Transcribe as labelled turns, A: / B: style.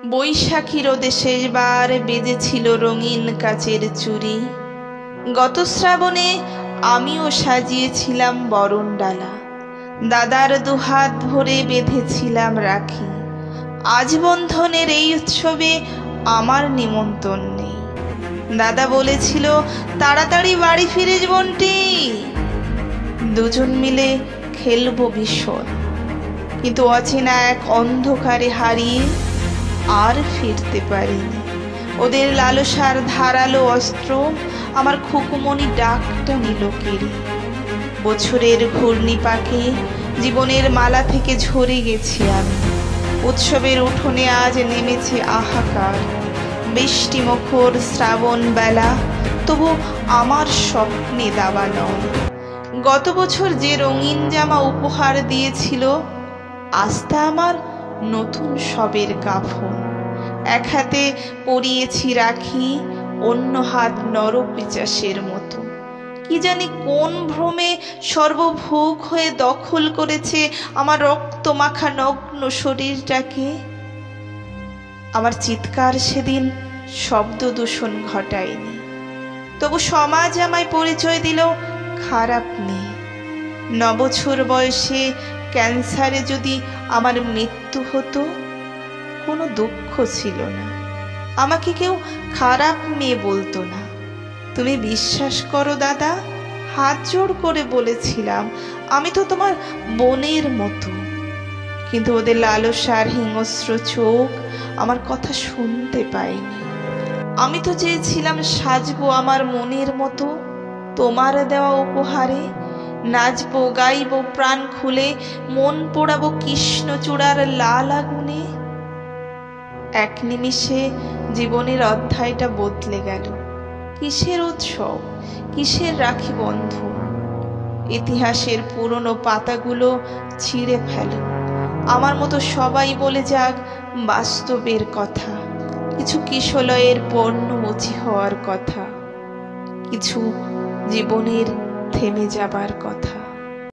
A: বৈশাখী রোদে শেষবার বেজেছিল রঙিন কাচের চুড়ি। গত শ্রাবণে আমিও সাজিয়েছিলাম বরণডালা, দাদার দুহাত ভরে বেঁধেছিলাম রাখি। আজ বন্ধনের এই উৎসবে আমার নিমন্ত্রণ নেই। দাদা বলেছিল, তাড়াতাড়ি বাড়ি ফিরিস বন্টি, দুজন মিলে খেলবো ভীষণ। কিন্তু অচেনা এক অন্ধকারে হারিয়ে আর ফিরতে পারিনি। ওদের লালসার ধারালো অস্ত্র আমার খুকুমনি ডাকটা নিল কেড়ে। বছরের ঘূর্ণিপাকে জীবনের মালা থেকে ঝরে গেছি আমি। উৎসবের উঠোনে আজ নেমেছে হাহাকার। বৃষ্টি মুখর শ্রাবণ বেলা, তবু আমার স্বপ্নে দাবা নয়। গত বছর যে রঙিন জামা উপহার দিয়েছিল, আজ তা আমার নতুন সবের কাফন। এক হাতে পরিয়েছি রাখি, অন্য হাত নরপিচাসের মতো। কি জানি কোন ভ্রমে সর্বভোগ হয়ে দখল করেছে আমার রক্ত মাখা নগ্ন শরীরটাকে। আমার চিৎকার সেদিন শব্দ দূষণ ঘটায়নি, তবু সমাজ আমায় পরিচয় দিল খারাপ মেয়ে। 9 বছর বয়সে ক্যান্সারে যদি আমার মৃত্যু হতো, কোনো দুঃখ ছিল না। আমাকে কেউ খারাপ মেয়ে বলতো না। তুমি বিশ্বাস করো দাদা, হাত জোড় করে বলেছিলাম, আমি তো তোমার বোনের মতো। কিন্তু ওদের লালসার হিংস্র চোখ আমার কথা শুনতে পায়নি। আমি তো চেয়েছিলাম সাজবো আমার মনের মতো, তোমার দেওয়া উপহারে। নাচবো, গাইবো প্রাণ খুলে, মন পোড়াবো কৃষ্ণচূড়ার লাল আগুনে। এক নিমিষে জীবনের অধ্যায়টা বদলে গেল। কিসের উৎসব, কিসের রাখি বন্ধন? ইতিহাসের পুরনো পাতাগুলো ছিঁড়ে ফেলো। আমার মতো সবাই বলে যাক বাস্তবের কথা। কিছু কিশলয়ের পর্ণমোচী হওয়ার কথা, কিছু জীবনের থেমে যাবার কথা।